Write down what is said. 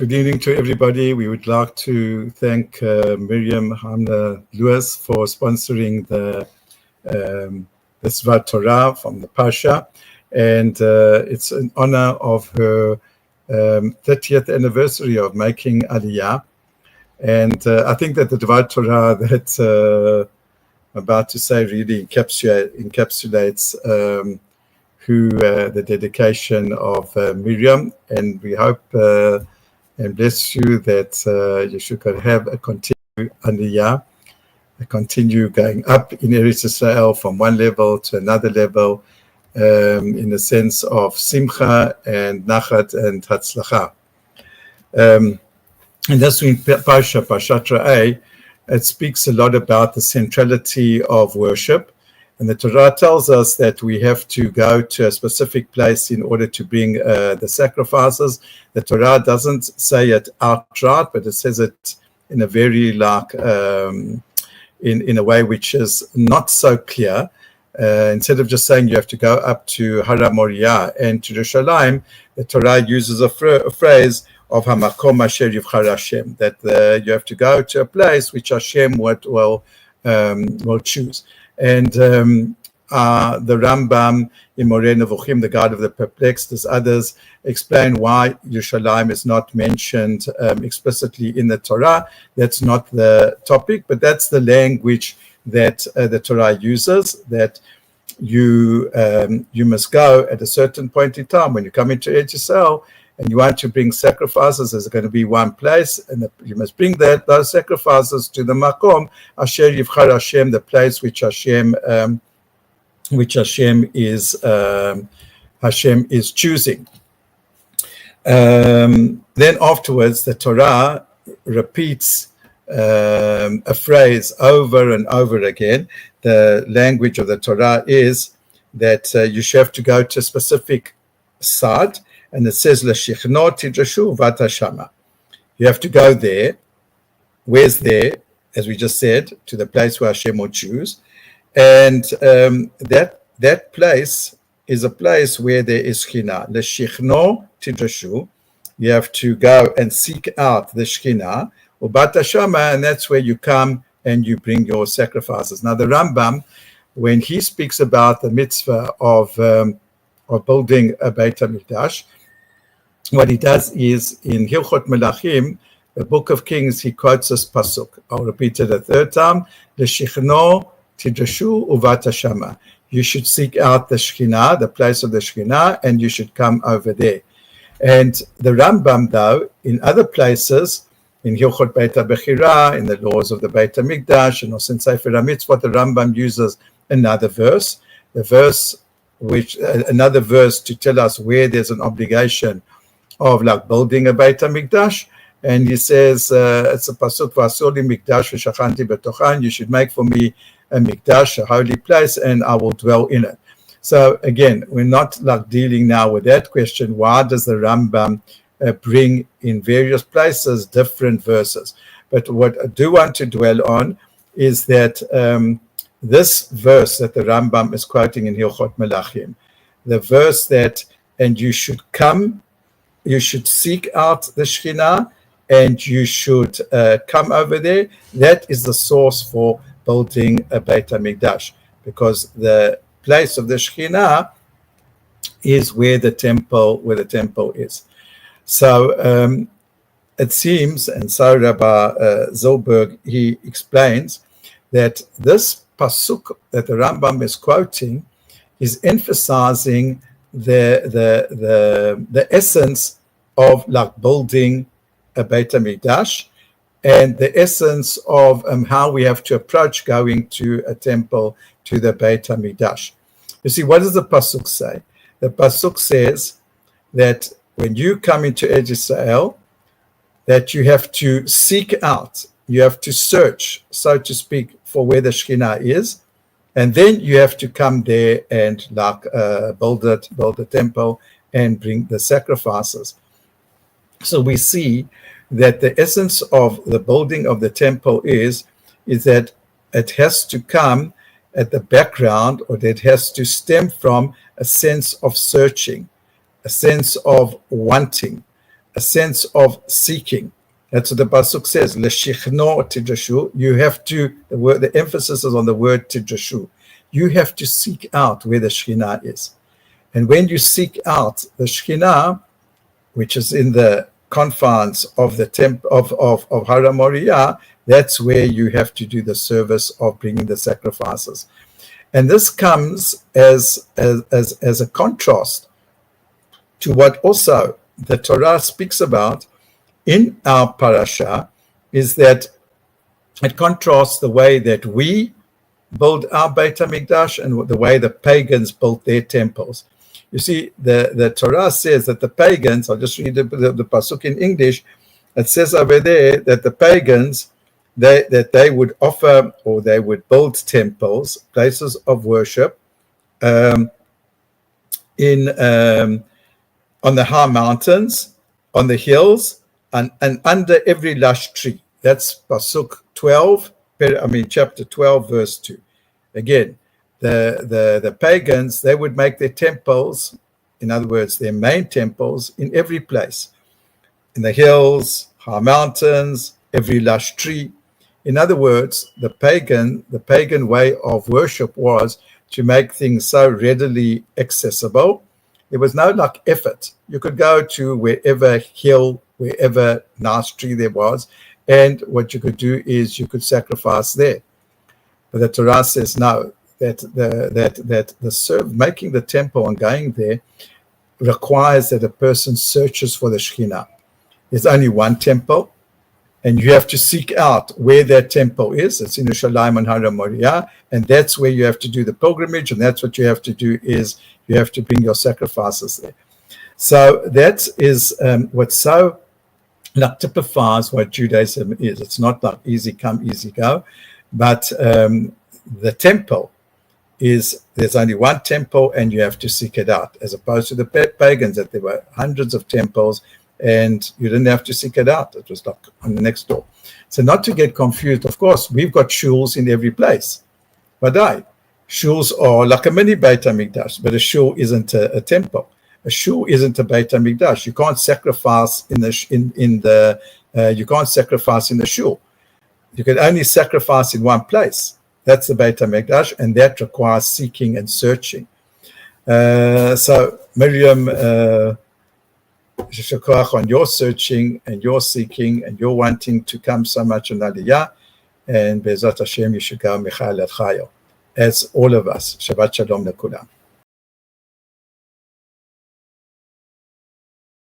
Good evening to everybody. We would like to thank Miriam Hamna Lewis for sponsoring this Torah from the Parsha, and it's in honor of her 30th anniversary of making Aliyah. And I think that the Dvar Torah that I'm about to say really encapsulates who the dedication of Miriam, and we hope and bless you that you should have a continued Aliyah, continue going up in Eretz Israel from one level to another level, in the sense of simcha and nachat and hatzlacha. And that's in Parsha Raphael. It speaks a lot about the centrality of worship. And the Torah tells us that we have to go to a specific place in order to bring the sacrifices. The Torah doesn't say it outright, but it says it in a very in a way which is not so clear. Instead of just saying you have to go up to Har Moriah and to Jerusalem, the Torah uses a phrase of Hamakom Asher Yivchar Hashem, that you have to go to a place which Hashem will choose. And the Rambam in Moreh Nevuchim, the God of the Perplexed, as others explain why Yerushalayim is not mentioned explicitly in the Torah. That's not the topic, but that's the language that the Torah uses, that you must go at a certain point in time. When you come into Eretz Yisrael and you want to bring sacrifices, there's going to be one place, and you must bring those sacrifices to the Makom Asher Yivchar Hashem, the place which Hashem is choosing. Then afterwards, the Torah repeats a phrase over and over again. The language of the Torah is that you should have to go to a specific side, and it says L'shichno tidrashu vata shama. You have to go there. Where's there? As we just said, to the place where Hashem will choose, and that place is a place where there is Shekhinah. L'shichno tidrashu. You have to go and seek out the Shekhinah. Ubata shama, and that's where you come and you bring your sacrifices. Now, the Rambam, when he speaks about the mitzvah of building a beit mikdash, what he does is in Hilchot Melachim, the Book of Kings, he quotes this pasuk. I'll repeat it a third time. L'shichno tidrashu uvata shama. You should seek out the Shekhinah, the place of the Shekhinah, and you should come over there. And the Rambam, though, in other places, in Hilchot Beit HaBechira, in the laws of the Beit HaMikdash, and also in Sefer HaMitzvot, the Rambam uses another verse, another verse to tell us where there's an obligation of like building a Beit HaMikdash. And he says, it's a pasuk, V'asur li mikdash v'shachanti betochan, you should make for me a mikdash, a holy place, and I will dwell in it. So again, we're not like dealing now with that question. Why does the Rambam bring in various places different verses? But what I do want to dwell on is that this verse that the Rambam is quoting in Hilchot Melachim, the verse that, and you should come, you should seek out the Shekhinah, and you should come over there, that is the source for building a Beit HaMikdash, because the place of the Shekhinah is where the temple is. So it seems, and so Rabbi Zilberg, he explains that this pasuk that the Rambam is quoting is emphasizing the essence of like building a Beit HaMikdash, and the essence of how we have to approach going to a temple, to the Beit HaMikdash. You see, what does the pasuk say? The pasuk says that when you come into Eretz Israel, that you have to seek out, you have to search, so to speak, for where the Shekhinah is, and then you have to come there and build the temple and bring the sacrifices. So we see that the essence of the building of the temple is that it has to come at the background, or that it has to stem from a sense of searching, a sense of wanting, a sense of seeking. That's what the pasuk says. Leshichno tidrashu. You have to. The emphasis is on the word tidrashu. You have to seek out where the Shekhinah is, and when you seek out the Shekhinah, which is in the confines of the of Har Moriah, that's where you have to do the service of bringing the sacrifices, and this comes as a contrast to what also the Torah speaks about in our parasha, is that it contrasts the way that we build our beit mikdash and the way the pagans built their temples. You see, the Torah says that the pagans, I'll just read the pasuk in English, it says over there that the pagans, they would offer, or they would build temples, places of worship, on the high mountains, on the hills, and under every lush tree. That's pasuk 12, chapter 12, verse 2. Again, the pagans, they would make their temples, in other words, their main temples, in every place, in the hills, high mountains, every lush tree. In other words, the pagan way of worship was to make things so readily accessible. There was no effort. You could go to wherever hill, wherever nice tree there was, and what you could do is you could sacrifice there. But the Torah says no, that making the temple and going there requires that a person searches for the Shekhinah. There's only one temple, and you have to seek out where that temple is. It's in Yerushalayim and Har Moriah, and that's where you have to do the pilgrimage, and that's what you have to do, is you have to bring your sacrifices there. So that is what so typifies what Judaism is. It's not like easy come, easy go, but the temple is, there's only one temple and you have to seek it out, as opposed to the pagans, that there were hundreds of temples and you didn't have to seek it out. It was like on the next door. So not to get confused, of course, we've got shuls in every place. But shuls are like a mini beit mikdash, but a shul isn't a temple. A shul isn't a beit mikdash. You can't sacrifice in the shul. You can only sacrifice in one place. That's the beit mikdash, and that requires seeking and searching. So Miriam, Shakach on your searching and your seeking and your wanting to come so much on Aliyah, and Be'ezrat Hashem you should go Michael at Chayo, as all of us. Shabbat Shalom Lekulam.